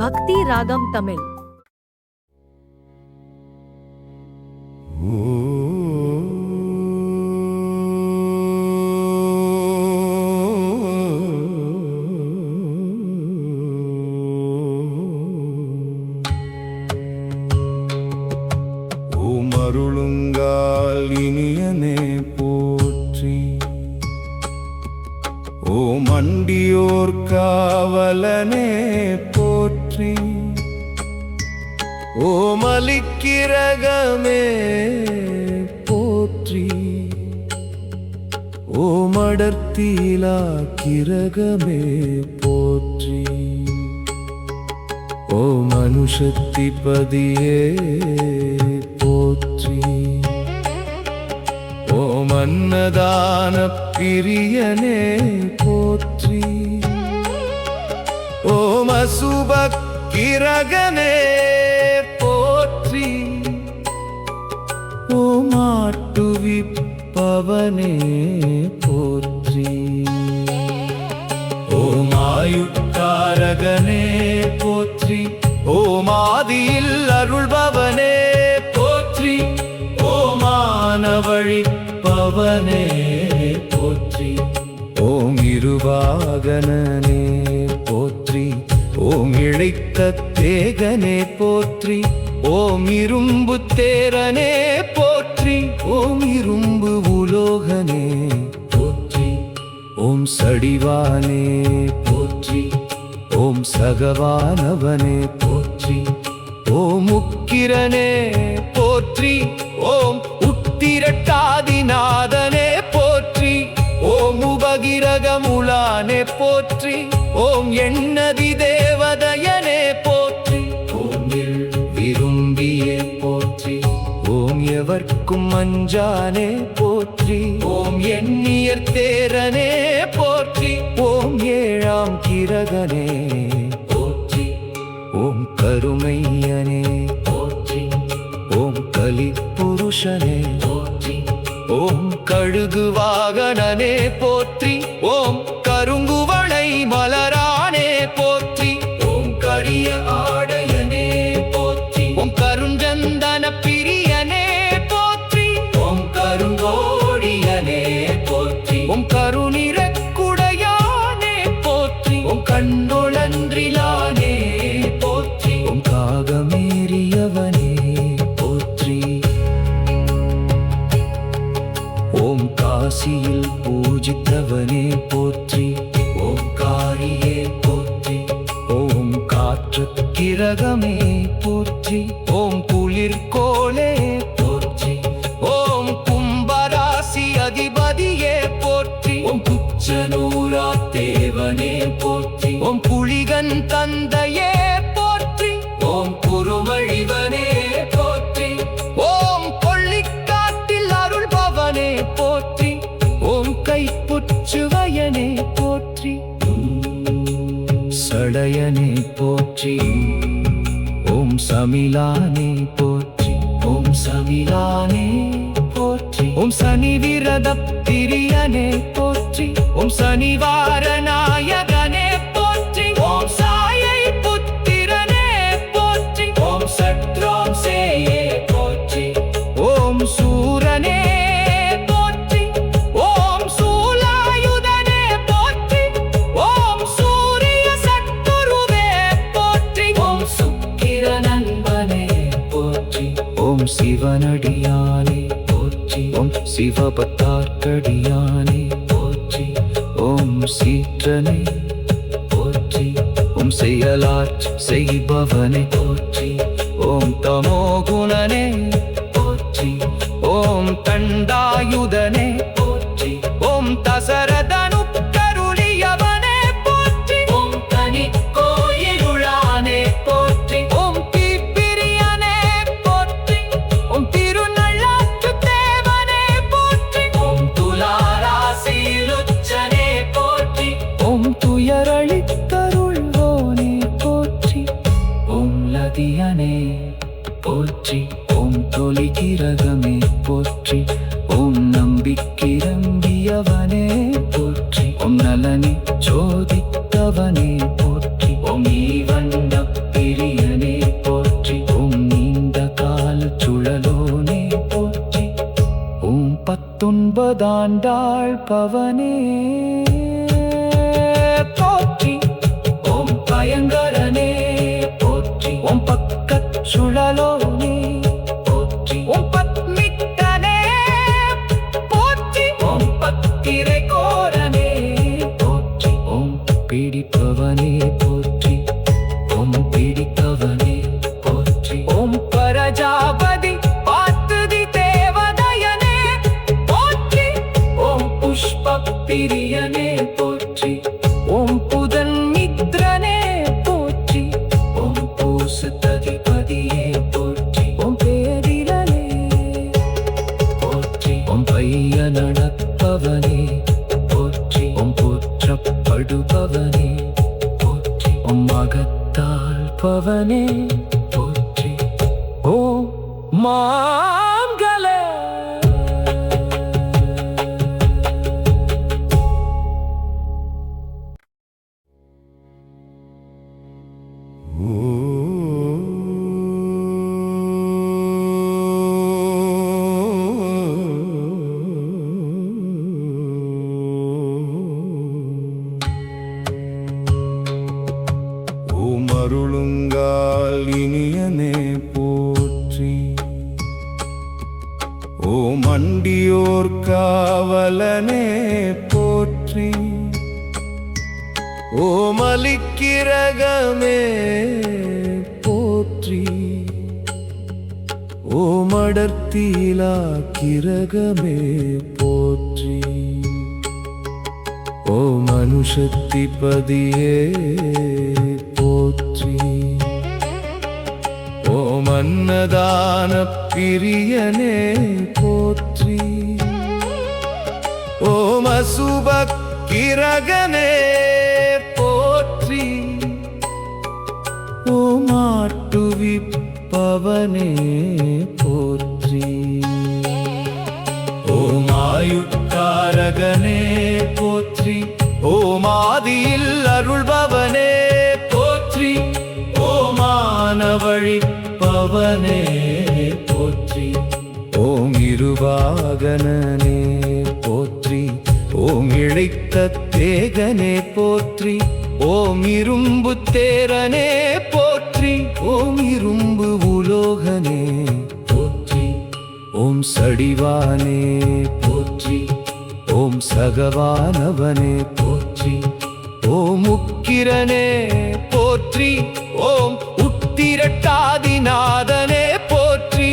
பக்தி ராகம் தமிழ். அருளுங்கால் இனியனே போற்றி, ஓம் அண்டியோர் காவலனே போற்றி, ஓம் அலிக்கிரகமே போற்றி, ஓம் அடர்த்தியிலா கிரகமே போற்றி, ஓம் அனுசக்திபதியே போற்றி, ஓம் அன்னதான பிரியனே போற்றி, ஓம் அசுபக்கிரகனே போற்றி, ஓம் ஆட்டுவிப்பவனே போற்றி, ஓம் ஆயுட்காரகனே போற்றி, ஓம் ஆதியில் அருள்பவனே போற்றி, ஓமான வழிப்பவனே போற்றி, ஓம் இருவாகனே போற்றி, ஓம் இழைத்த தேகனே போற்றி, ஓம் இரும்பு தேரனே போற்றி, ஓம் இரும்பு உலோகனே போற்றி, ஓம் சடிவானே போற்றி, ஓம் சகவானவனே போற்றி, ஓம் உக்கிரனே போற்றி, ஓம் உத்திரட்டாதிநாதனே போற்றி, ஓம் உபகிரகமுலானே போற்றி, ஓம் எண்ணதி தேவதையனே போற்றி, ஓம் விரும்பியே போற்றி, ஓம் எவர்க்கும் அஞ்சானே போற்றி, ஓம் எண்ணியர் தேரனே போற்றி, ஓம் ஏழாம் கிரகனே போற்றி, ஓம் கருமையனே போற்றி, ஓம் கலி புருஷனே போற்றி, ஓம் கழுகு வாகனனே போற்றி, ஓம் கருங்குவளை மலரானே போற்றி, ஓம் கரிய ஆடையனே போற்றி, ஓம் கருஞ்சந்தன பிரியனே போற்றி, ஓம் கருங்கோடியனே போற்றி, ஓம் கருநிறக்குடையானே போற்றி, ஓம் கண்டொளன்றிலானே போற்றி, ஓம் காகமேறியவனே போற்றி, ஓம் காசியில் பூஜித்தவனே போற்றி, ஓம் காரியே போற்றி, ஓம் காற்று கிரகமே போற்றி, ஓம் குளிர்கோளே போற்றி, ஓம் கும்பராசி அதிபதியே போற்றி, ஓம் குச்சனூரா தேவனே போற்றி, ஓம் புலிகன் தந்தையே போற்றி, ஓம் குருமழிவனே போற்றி, ஓம் கொள்ளிக்காட்டில் அருள்பவனே போற்றி, ஓம் கைப்புச்சுவயனே போற்றி, சடையனே போற்றி, ஓம் சமிலானே போற்றி, ஓம் சமிலானே போற்றி, ஓம் சனி விரத பிரியனே போற்றி, ஓம் சனிவார நாயகனே போற்றி, ஓம் சாயை புத்திரனே போற்றி, ஓம் சத்ரோம் சேயே போற்றி, ஓம் சூரனே போற்றி, ஓம் சூலாயுதனே போற்றி, ஓம் சூரிய சத்துருவே போற்றி, ஓம் சுக்கிரநண்பனே போற்றி, ஓம் சிவனடியானே போற்றி, ஓம் சிவபத்தார்க்கடியானே போற்றி, ஓம் சீற்றனே போற்றி, ஓம் செயலாற்று செய்பவனே போற்றி, ஓம் தமோகுணனே போற்றி, ஓம் தண்டாயுதனே போற்றி, ஓம் தசரதனு கருளியவனே போற்றி, ஓம் தனி கோயிலுளானே போற்றி, ஓம் தீப்பிரியனே போற்றி, ஓம் திருநள்ளாற்று தேவனே போற்றி, ஓம் துலாராசிலுச்சனே போற்றி, ஓம் துயரழித்தருள்வோனே போற்றி, ஓம் லதியனே போற்றி, ஓம் தொலிகிரகமே போற்றி, ஓம் நம்பிக்கிறங்கியவனே போற்றி, ஓம் நலனி சோதித்தவனே போற்றி, ஓம் ஈவண்ட போதாண்டாழ்பவனே போற்றி. ஓம் பயங்கரனே போற்றி. ஓம் பக்கச் சுழலோனே போற்றி. ஓம் பத்மித்தனே போற்றி. ஓம் பத்திரை கோரனே போற்றி. ஓம் பிடிப்பவனே போற்றி. ஓம் பிடித்தவனே போற்றி. ஓம் பரஜாபதி பாத்துதி தேவதயனே போற்றி. ஓம் புஷ்ப பிரியனே போற்றி. ஓம் புதன் மித்ரனே போற்றி. ஓம் பூசுததிபதியே போற்றி. ஓம் பேரிலனே போற்றி. ஓம் பைய நடப்பவனே போற்றி. ஓம் போற்றப்படுபவனே போற்றி. ஓம் மகத்தாழ்பவனே போற்றி. ஓம் மாங்கல ஓம் அருளுங்கால் இனியனே போற்றி. ஓம் அண்டியோர் காவலனே போற்றி. ஓம் அலிக்கிரகமே போற்றி. ஓம் அடர்த்தியிலா கிரகமே போற்றி. ஓம் அனுசக்திபதியே போற்றி. ஓம் அன்னதான பிரியனே போற்றி. ஓம் அசுப கிரகனே போற்றி. ஓம் ஆட்டுவிப்பவனே போற்றி. ஓம் ஆயுட்காரகனே போற்றி. ஓம் ஆதியில் அருள்பவனே போற்றி. ஓமானவழிப்பவனே போற்றி. ஓம் இருவாகனனே போற்றி. ஓம் இழைத்த தேகனே போற்றி. ஓம் இரும்பு தேரனே போற்றி. ஓம் இரும்பு உலோகனே போற்றி. ஓம் சடிவானே போற்றி. ஓம் சகவானவனே போற்றி. ஓம் உக்கிரனே போற்றி. ஓம் உத்திரட்டாதிநாதனே போற்றி.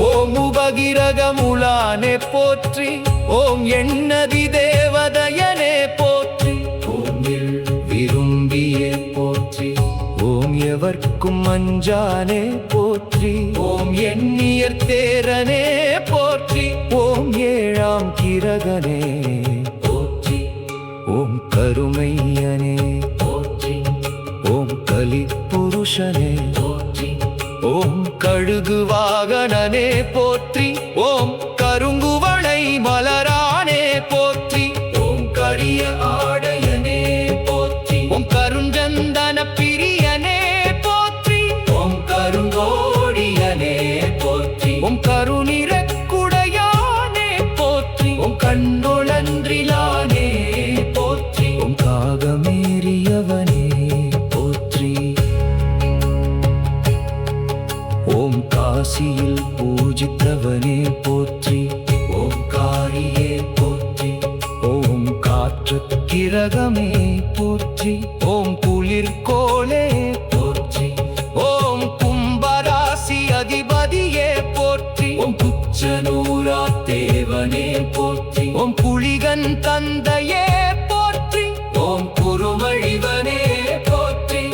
ஓம் உபகிரகமுலானே போற்றி. ஓம் எண்ணதி தேவதயனே போற்றி. ஓம் விரும்பியே போற்றி. ஓம் எவர்க்கும் அஞ்சானே போற்றி. ஓம் எண்ணியர் தேரனே போற்றி. ஓம் ஏழாம் கிரகனே போற்றி. ஓம் கருமையனே போற்றி. ஓம் கலிப்புருஷனே போற்றி. ஓம் கழுகு வாகனனே போற்றி. ஓம் கருங்குவளை மலரானே போற்றி. ஓம் கரிய ஆடையனே போற்றி. ஓம் கருஞ்சந்தன பிரியனே போற்றி. ஓம் கருங்கோடியனே போற்றி. ஓம் கருநிறக்குடையானே போற்றி. ஓம் கண்ணொளன்றிலானே போற்றி. ஓம் காகமேறியவனே போற்றி. ஓம் காசியில் பூஜித்தவனே போற்றி. ஓம் காரியே போற்றி. ஓம் காற்று கிரகமே போற்றி. ஓம் குளிர்கோளே போற்றி. ஓம் கும்பராசி அதிபதியே போற்றி. ஓம் குச்சனூரா தேவனே போற்றி. ஓம் புலிகன் தந்தையே போற்றி. ஓம் குருமழிவனே போற்றி.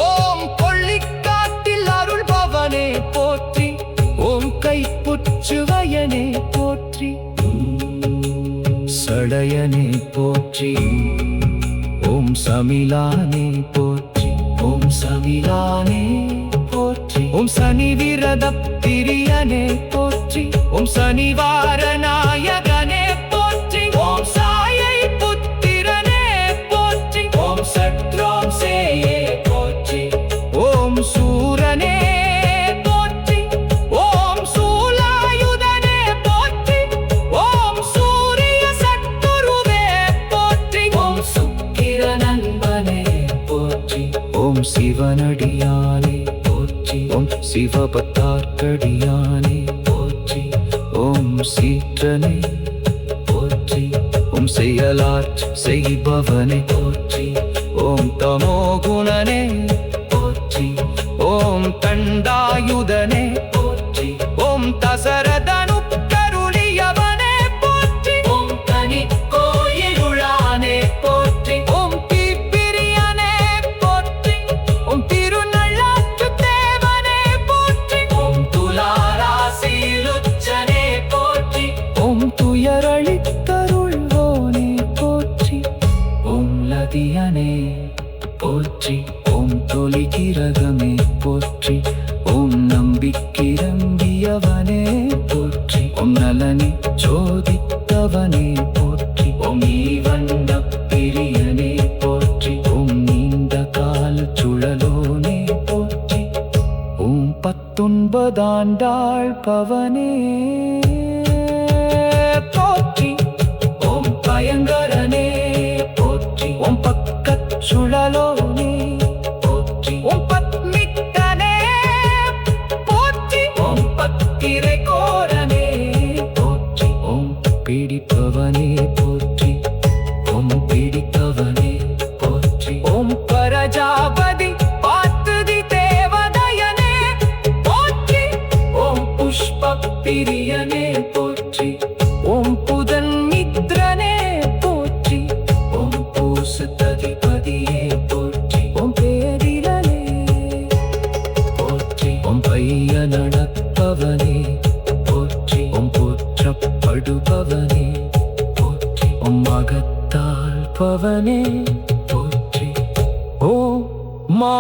ஓம் கொள்ளிக்காட்டில் அருள்பவனே போற்றி. ஓம் கைப்புச்சுவயனே போற்றி. சடையனே போற்றி. ஓம் சமிலானே போற்றி. ஓம் சமிலானே போற்றி. ஓம் சனி விரத பிரியனே போற்றி. ஓம் சனிவார நாயகனே போற்றி. ஓம் சாயை புத்திரனே போற்றி. ஓம் சத்ராம் சேயே போற்றி. ஓம் சூரனே போற்றி. ஓம் சூலாயுதனே போற்றி. ஓம் சூரிய ஓம் சிவனடியானே போற்றி ஓம் சிவபக்தார்க்கடியானே போற்றி ஓம் சீற்றனே போற்றி ஓம் செயலாற்ற செய்பவனே போற்றி ஓம் தமோகுணனே போற்றி ஓம் தண்டாயுதனே போற்றி ஓம் தசரதனு கருளியவனே போற்றி ஓம் தனி கோயிலுளானே போற்றி ஓம் தீப்பிரியனே போற்றி ஓம் திருநள்ளாற்று தேவனே போற்றி ஓம் துலாராசிலுச்சனே போற்றி ஓம் துயரளித்தருள்வோனே போற்றி ஓம் லதியனே போற்றி ஓம் தொலிகிரகமே போற்றி ஓம் நம்பிக்கிறம்பியவனே போற்றி ஓம் நலனி சோதித்தவனே போற்றி ஓம் ஈவண்ட பிரியனே போற்றி ஓம் நீண்ட கால சுழலோனே போற்றி ஓம் 19 ஆண்டாள் பவனே போற்றி ஓம் பயங்கரனே போற்றி ஓம் பக்கச் சுழலோனே போற்றி ஓம் பத்மிக்கனே போற்றி ஓம் பத்திரை கோரனே போற்றி ஓம் பீடிப்பவனே போற்றி ஓம் பீடித்தவனே போற்றி ஓம் பரஜாபதி பாத்துதி தேவதயனே போற்றி ஓம் புஷ்ப பிரியனே போற்றி ஓம் புதன் மித்ரனே போற்றி ஓம் பூசததிபதியே போற்றி ஓம் பேரிலனே போற்றி ஓம் பைய நடப்பவனே போற்றி ஓம் போற்றப்படுபவனே போற்றி ஓம் மகத்தாழ்பவனே போற்றி ஓம் மா